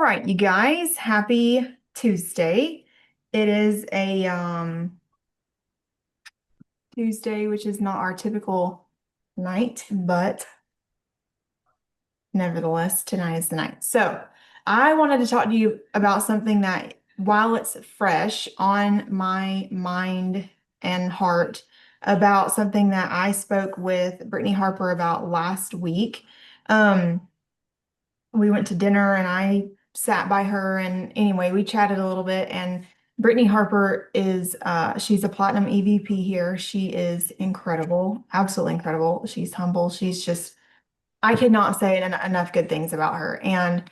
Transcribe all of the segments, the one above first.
right, you guys, happy Tuesday. It is a Tuesday, which is not our typical night, but nevertheless, tonight is the night. So, I wanted to talk to you about something that, while it's fresh on my mind and heart, about something that I spoke with Brittany Harper about last week. Um, we went to dinner and I sat by her, and anyway, we chatted a little bit. And Brittany Harper is she's a platinum EVP here. She is incredible, absolutely incredible. She's humble. She's just, I could not say enough good things about her. And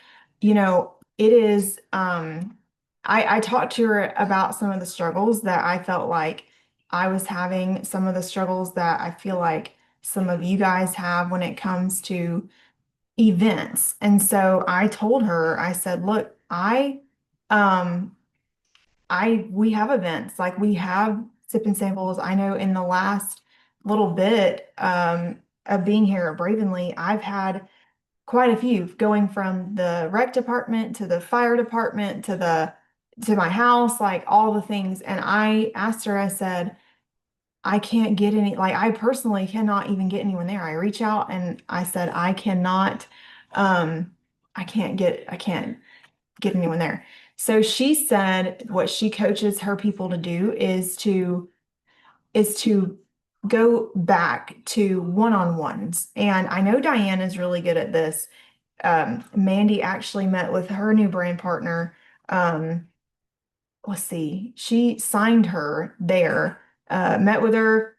it is I talked to her about some of the struggles that I felt like I was having, some of the struggles that I feel like some of you guys have when it comes to events. And so I told her, I said, look, um, we have events, like we have sip and samples. I know in the last little bit, of being here at Bravenly, I've had quite a few, going from the rec department to the fire department to my house, like all the things. And I asked her, I said, I can't get any, like I personally cannot even get anyone there. I reach out and I said, I cannot, um, I can't get anyone there. So she said what she coaches her people to do is to go back to one-on-ones. And I know Diane is really good at this. Mandy actually met with her new brand partner. Um, let's see, she signed her there, met with her,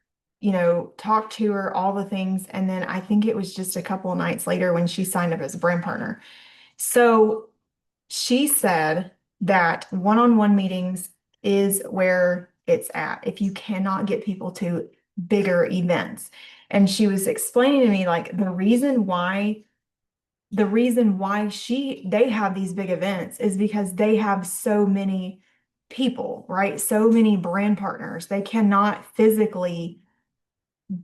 talked to her, all the things. And then I think it was just a couple of nights later when she signed up as a brand partner. So she said that one-on-one meetings is where it's at if you cannot get people to bigger events. And she was explaining to me like the reason why they have these big events is because they have so many people, right? So many brand partners. They cannot physically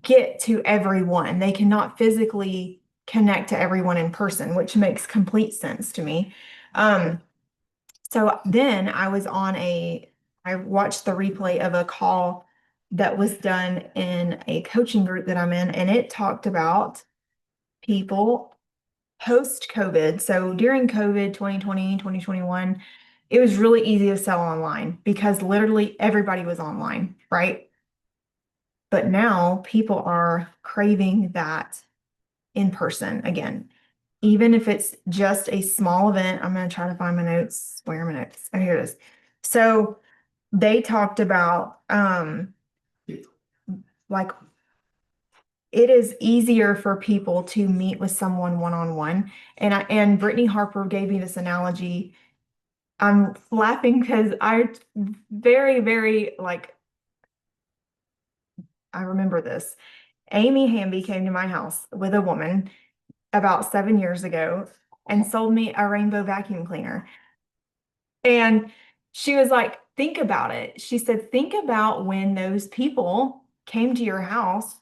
get to everyone. They cannot physically connect to everyone in person, which makes complete sense to me. So then I watched the replay of a call that was done in a coaching group that I'm in, and it talked about people post-COVID. So during COVID 2020, 2021, it was really easy to sell online because literally everybody was online, right? But now people are craving that in person again. Even if it's just a small event. I'm going to try to find my notes. Where are my notes? Oh, here it is. So they talked about like it is easier for people to meet with someone one-on-one. And Brittany Harper gave me this analogy. I'm laughing because very, very like I remember this. Amy Hamby came to my house with a woman about 7 years ago and sold me a rainbow vacuum cleaner. And she was like, think about it. She said, think about when those people came to your house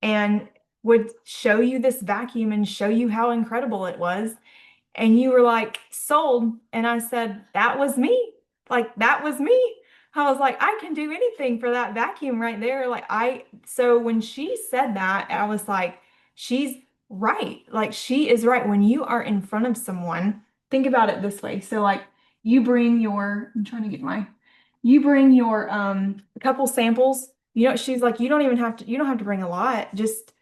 and would show you this vacuum and show you how incredible it was. And you were like, sold. And I said, that was me. Like, that was me. I was like, I can do anything for that vacuum right there. So when she said that, I was like, she's right. Like, she is right. When you are in front of someone, think about it this way. So, like, I'm trying to get you bring your a couple samples. She's like, you don't have to bring a lot. Just,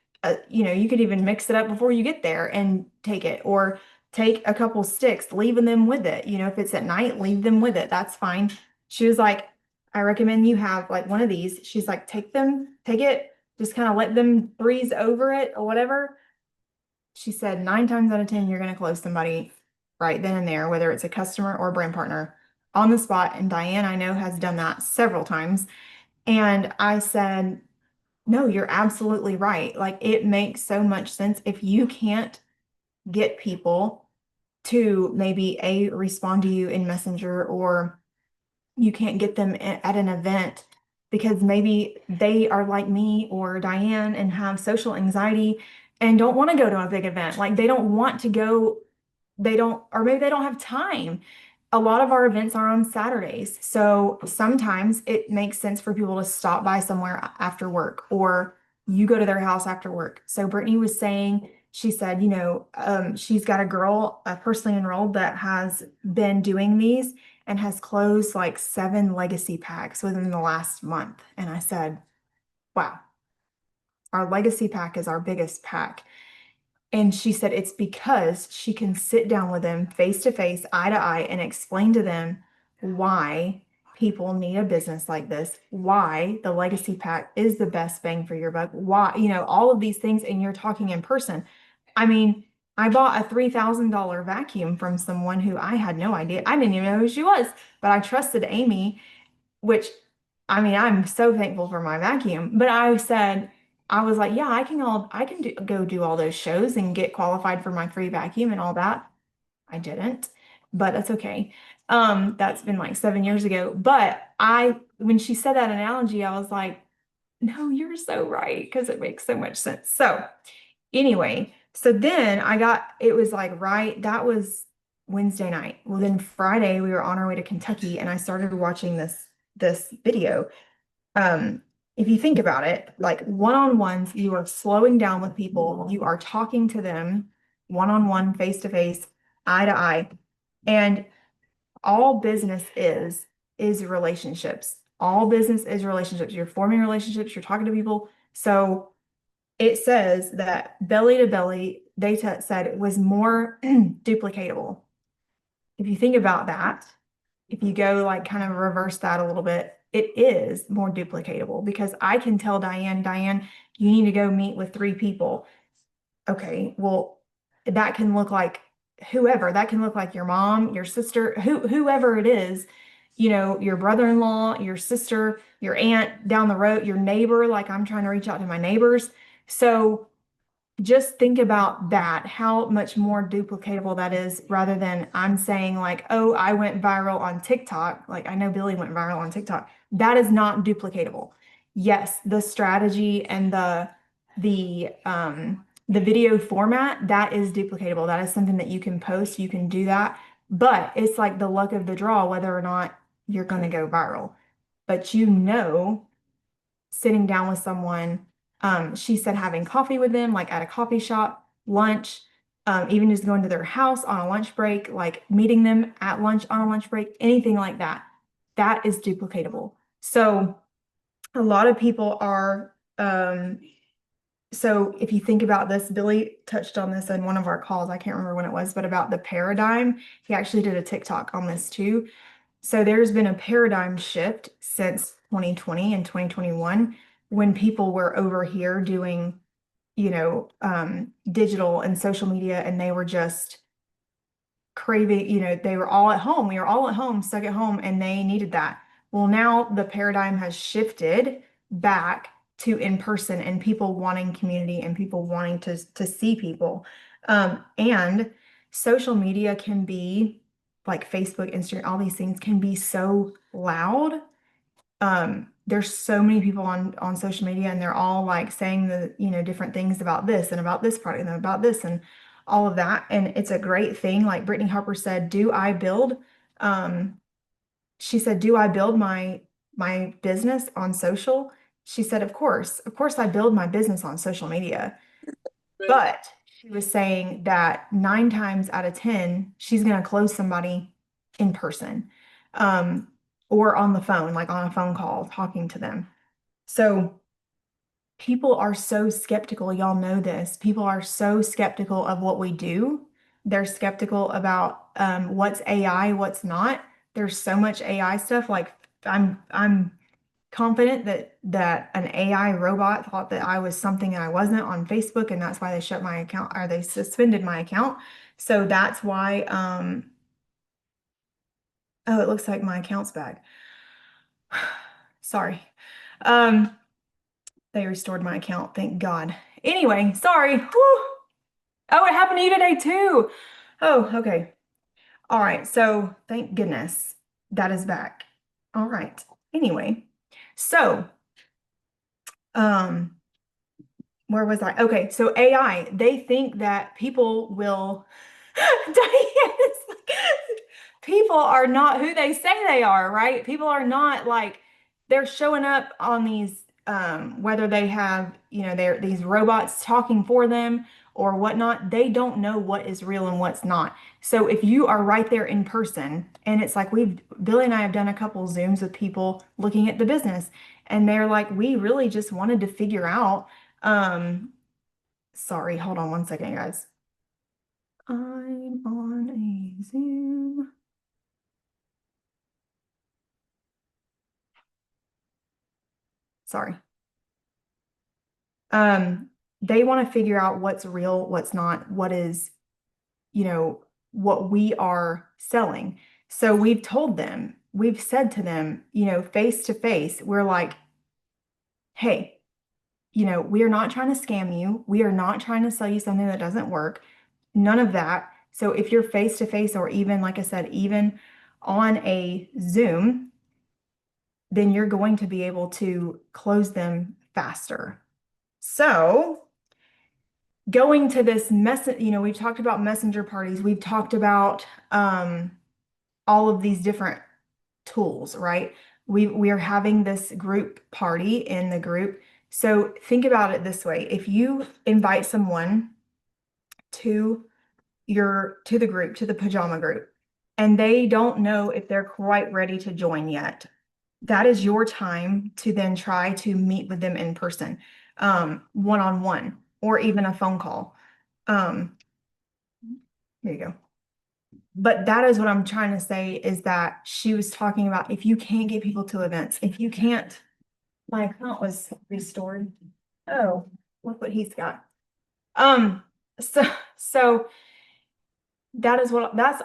you could even mix it up before you get there and take it. Or take a couple sticks, leaving them with it. If it's at night, leave them with it. That's fine. She was like, I recommend you have like one of these. She's like, take it, just kind of let them breeze over it or whatever. She said 9 times out of 10, you're going to close somebody right then and there, whether it's a customer or a brand partner on the spot. And Diane, I know, has done that several times. And I said, no, you're absolutely right. Like, it makes so much sense. If you can't get people to maybe respond to you in Messenger, or you can't get them at an event because maybe they are like me or Diane and have social anxiety and don't want to go to a big event. Like, they don't want to go they don't, or maybe they don't have time. A lot of our events are on Saturdays. So sometimes it makes sense for people to stop by somewhere after work, or you go to their house after work. So Brittany was saying, she said, she's got a girl, personally enrolled, that has been doing these and has closed like 7 legacy packs within the last month. And I said, wow, our legacy pack is our biggest pack. And she said it's because she can sit down with them face to face, eye to eye, and explain to them why people need a business like this, why the legacy pack is the best bang for your buck, why, all of these things. And you're talking in person. I mean, I bought a $3,000 vacuum from someone who I had no idea. I didn't even know who she was, but I trusted Amy, which, I mean, I'm so thankful for my vacuum. But I said, I was like, yeah, go do all those shows and get qualified for my free vacuum and all that. I didn't, but that's okay. That's been like 7 years ago. But when she said that analogy, I was like, no, you're so right, because it makes so much sense. So anyway, so then it was like, right, that was Wednesday night. Well, then Friday we were on our way to Kentucky, and I started watching this video. If you think about it, like one-on-ones, you are slowing down with people, you are talking to them one-on-one, face-to-face, eye to eye. And all business is relationships. All business is relationships. You're forming relationships, you're talking to people. So it says that belly to belly, they said it was more duplicatable. If you think about that, if you go like kind of reverse that a little bit, it is more duplicatable, because I can tell Diane, you need to go meet with 3 people. Okay, well, that can look like whoever, that can look like your mom, your sister, whoever it is, your brother-in-law, your sister, your aunt down the road, your neighbor, like I'm trying to reach out to my neighbors. So just think about that, how much more duplicatable that is, rather than I'm saying like, oh, I went viral on TikTok. Like I know Billy went viral on TikTok. That is not duplicatable. Yes, the strategy and the video format, that is duplicatable. That is something that you can post, you can do that. But it's like the luck of the draw whether or not you're going to go viral. But sitting down with someone, she said having coffee with them, like at a coffee shop, lunch, even just going to their house on a lunch break, like meeting them at lunch on a lunch break, anything like that, that is duplicatable. So a lot of people are, so if you think about this, Billy touched on this in one of our calls, I can't remember when it was, but about the paradigm. He actually did a TikTok on this too. So there's been a paradigm shift since 2020 and 2021, when people were over here doing, digital and social media, and they were just craving, they were all at home. We were all at home, stuck at home, and they needed that. Well, now the paradigm has shifted back to in person, and people wanting community, and people wanting to see people. And social media can be, like Facebook, Instagram, all these things can be so loud. There's so many people on social media, and they're all like saying different things about this and about this product and about this and all of that. And it's a great thing. Like Brittany Harper said, um, she said, do I build my business on social? She said, of course I build my business on social media. But she was saying that 9 times out of 10, she's going to close somebody in person, or on the phone, like on a phone call, talking to them. So people are so skeptical. Y'all know this. People are so skeptical of what we do. They're skeptical about what's AI, what's not. There's so much AI stuff. Like I'm confident that an AI robot thought that I was something I wasn't on Facebook, and that's why they shut my account, or they suspended my account. So that's why, oh, it looks like my account's back. Sorry. Um, they restored my account, thank God. Anyway, sorry. Whew. Oh, it happened to you today too. Oh, okay. All right. So thank goodness that is back. All right. Anyway, so um where was I? Okay, so AI, they think that people will Diane is like, people are not who they say they are, right? People are not like they're showing up on these whether they have, they're these robots talking for them or whatnot, they don't know what is real and what's not. So if you are right there in person, and it's like Billy and I have done a couple Zooms with people looking at the business, and they're like, we really just wanted to figure out, sorry, hold on one second, guys. I'm on a Zoom. Sorry. Um, they want to figure out what's real, what's not, what is, you know, what we are selling. So we've told them, we've said to them, face to face, we're like, hey, we are not trying to scam you. We are not trying to sell you something that doesn't work. None of that. So if you're face to face, or even, like I said, even on a Zoom, then you're going to be able to close them faster. So going to this we've talked about messenger parties, we've talked about all of these different tools, right? We are having this group party in the group. So think about it this way. If you invite someone to to the group, to the pajama group, and they don't know if they're quite ready to join yet, that is your time to then try to meet with them in person, one-on-one, or even a phone call. There you go. But that is what I'm trying to say, is that she was talking about, if you can't get people to events, if you can't, my account was restored. Oh, look what he's got. Um, so that's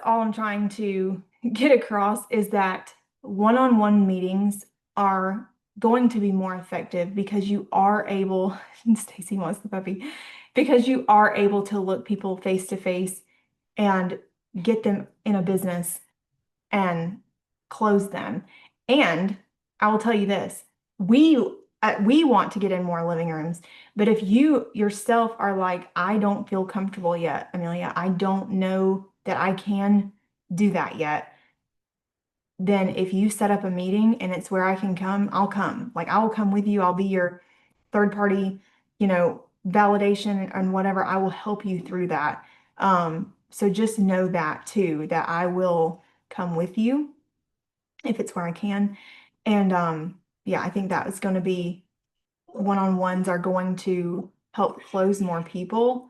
all I'm trying to get across, is that one-on-one meetings are going to be more effective because you are able, Stacy wants the puppy, because you are able to look people face to face and get them in a business and close them. And I will tell you this, we want to get in more living rooms, but if you yourself are like, I don't feel comfortable yet, Amelia, I don't know that I can do that yet, then if you set up a meeting and it's where I can come, I'll come. Like, I will come with you. I'll be your third party, validation and whatever. I will help you through that. So just know that too, that I will come with you if it's where I can. And yeah, I think that is going to be, one-on-ones are going to help close more people,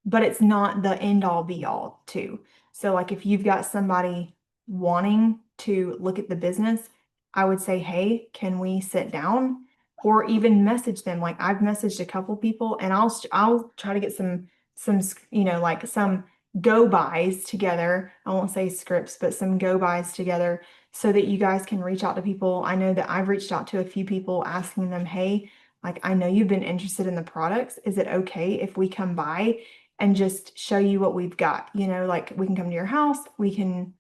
but it's not the end all be all too. So like, if you've got somebody wanting to look at the business, I would say, hey, can we sit down? Or even message them. Like, I've messaged a couple people, and I'll try to get some like some go bys together. I won't say scripts, but some go bys together, so that you guys can reach out to people. I know that I've reached out to a few people asking them, hey, like, I know you've been interested in the products. Is it okay if we come by and just show you what we've got? Like, we can come to your house, we can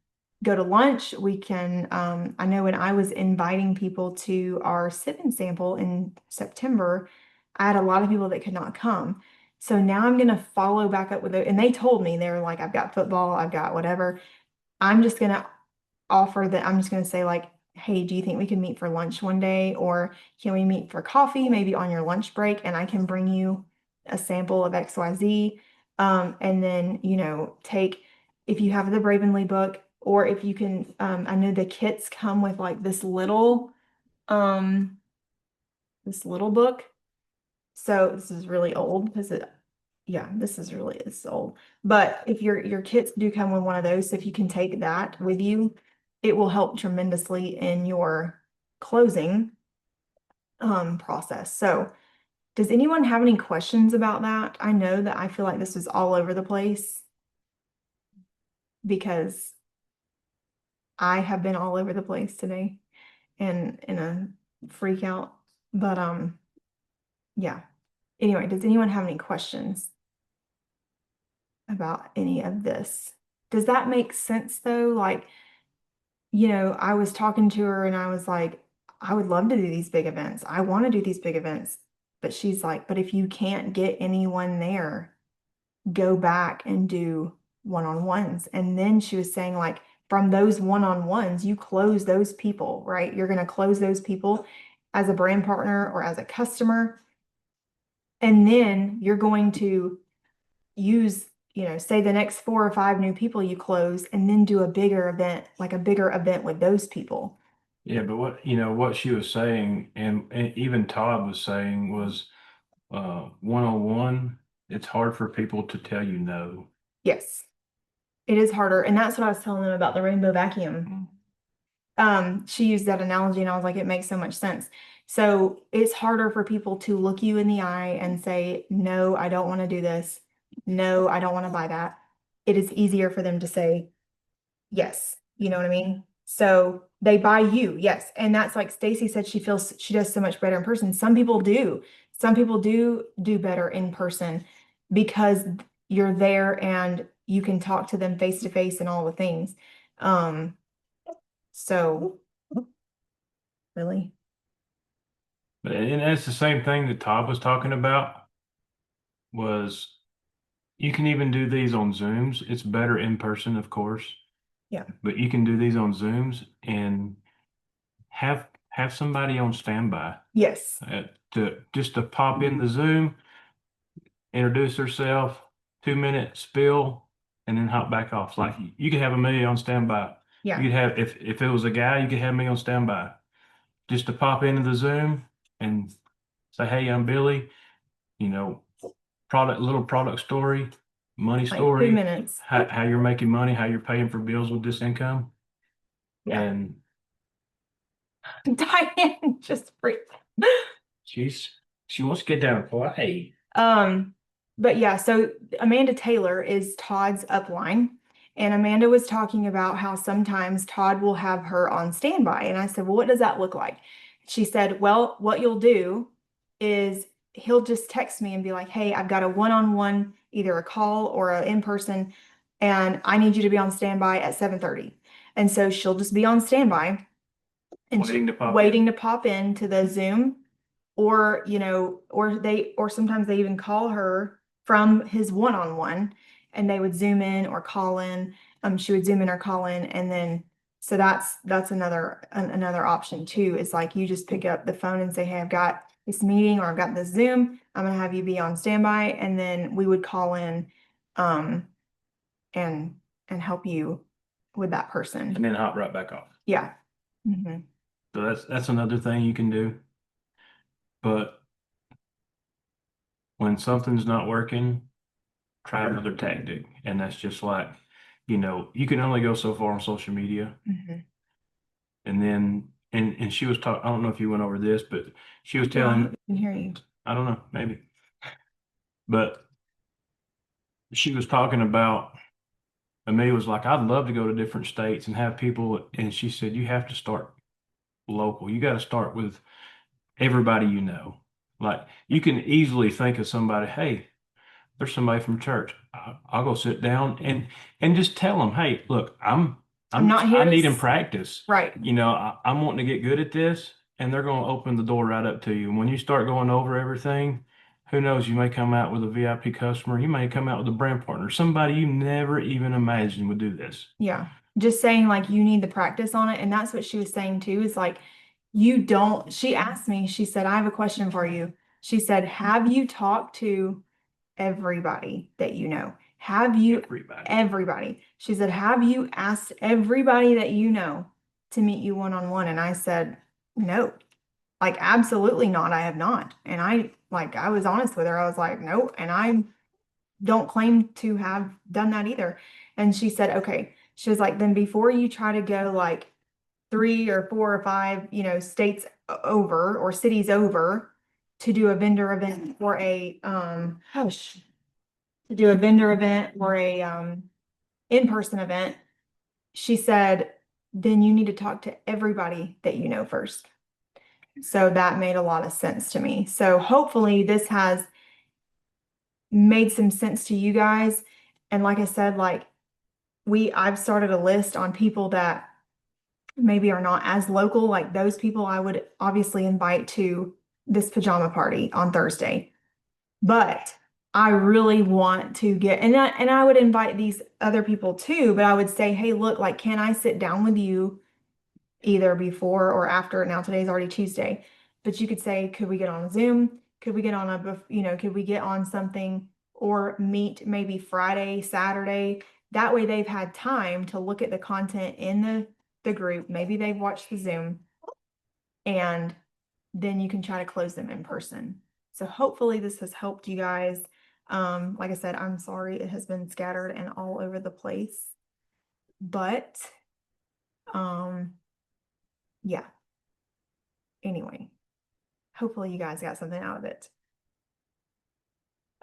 go to lunch, we can, I know when I was inviting people to our sip and sample in September, I had a lot of people that could not come. So now I'm going to follow back up with it. And they told me, they were like, I've got football, I've got whatever. I'm just going to I'm just going to say, like, hey, do you think we can meet for lunch one day? Or can we meet for coffee, maybe on your lunch break? And I can bring you a sample of XYZ. And then, if you have the Bravenly book, or if you can, I know the kits come with like um, this little book. So this is really old because yeah, it's old. But if your kits do come with one of those, so if you can take that with you, it will help tremendously in your closing process. So does anyone have any questions about that? I know that I feel like this is all over the place because I have been all over the place today and in a freak out. But yeah. Anyway, does anyone have any questions about any of this? Does that make sense though? Like, I was talking to her and I was like, I would love to do these big events. I want to do these big events. But she's like, but if you can't get anyone there, go back and do one-on-ones. And then she was saying, like, from those one-on-ones, you close those people, right? You're going to close those people as a brand partner or as a customer. And then you're going to use, say the next 4 or 5 new people you close, and then do a bigger event, like a bigger event with those people. Yeah, but what she was saying, and even Todd was saying was, one-on-one, it's hard for people to tell you no. Yes, it is harder. And that's what I was telling them about the rainbow vacuum. She used that analogy and I was like, it makes so much sense. So it's harder for people to look you in the eye and say, no, I don't want to do this. No, I don't want to buy that. It is easier for them to say yes. You know what I mean? So they buy you, yes. And that's like Stacy said, she feels she does so much better in person. Some people do. Some people do better in person because you're there and you can talk to them face to face and all the things. Um, so really. And that's the same thing that Todd was talking about, was you can even do these on Zooms. It's better in person, of course, Yeah. but you can do these on Zooms and have somebody on standby, Yes. to just to pop in the Zoom, introduce herself, 2 minute spill, and then hop back off. Like you could have Amelia on standby. Yeah. You could have, if it was a guy, you could have me on standby, just to pop into the Zoom and say, "Hey, I'm Billy. You know, little product story, money Like 2 story, minutes. how you're making money, how you're paying for bills with this income." Yeah. And Diane just freaked. she's she wants to get down and play. But yeah, so Amanda Taylor is Todd's upline. And Amanda was talking about how sometimes Todd will have her on standby. And I said, well, what does that look like? She said, well, what you'll do is he'll just text me and be like, hey, I've got a one-on-one, either a call or an in-person, and I need you to be on standby at 7:30. And so she'll just be on standby and waiting to pop into the Zoom, or or sometimes they even call her from his one-on-one and they would zoom in or call in. She would zoom in or call in, and then so that's another option too, is like you just pick up the phone and say, hey, I've got this meeting or I've got this Zoom, I'm gonna have you be on standby, and then we would call in um and help you with that person. And then hop right back off. Yeah. Mhm. So that's another thing you can do. But when something's not working, try another tactic. And that's just like, you can only go so far on social media. Mhm. And then, and she was talking, I don't know if you went over this, but she was Yeah, I telling, can hear you. I don't know, maybe, but she was talking about, Amelia was like, I'd love to go to different states and have people. And she said, you have to start local. You got to start with everybody you know. Like you can easily think of somebody, hey, there's somebody from church. I'll go sit down and just tell them, hey, look, I'm not here I to need in practice. right. I'm wanting to get good at this, and they're going to open the door right up to you. And when you start going over everything, who knows? You may come out with a VIP customer. You may come out with a brand partner, somebody you never even imagined would do this. Yeah. Just saying like you need the practice on it. And that's what she was saying too, is like you don't, she asked me, she said, I have a question for you. She said, have you talked to everybody that you know? Have you everybody? She said, have you asked everybody that you know to meet you one-on-one? And I said, no, like absolutely not. I have not. And I was honest with her. I was like, no, and I don't claim to have done that either. And she said, okay. She was like, then before you try to go like 3 or 4 or 5, states over or cities over to do a vendor event or to do a vendor event or a in-person event, she said, then you need to talk to everybody that you know first. So that made a lot of sense to me. So hopefully this has made some sense to you guys. And like I said, like I've started a list on people that maybe are not as local. Like those people I would obviously invite to this pajama party on Thursday. But I really want to get, and I would invite these other people too, but I would say, hey, look, like, can I sit down with you either before or after? Now today's already Tuesday, but you could say, could we get on a Zoom? Could we get on could we get on something or meet maybe Friday, Saturday? That way they've had time to look at the content in the group. Maybe they've watched the Zoom, and then you can try to close them in person. So hopefully this has helped you guys. Like I said, I'm sorry it has been scattered and all over the place, but yeah. Anyway, hopefully you guys got something out of it.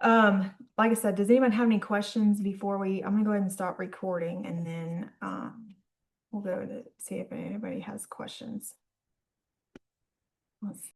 Like I said, does anyone have any questions before I'm gonna go ahead and stop recording, and then we'll go to see if anybody has questions. Let's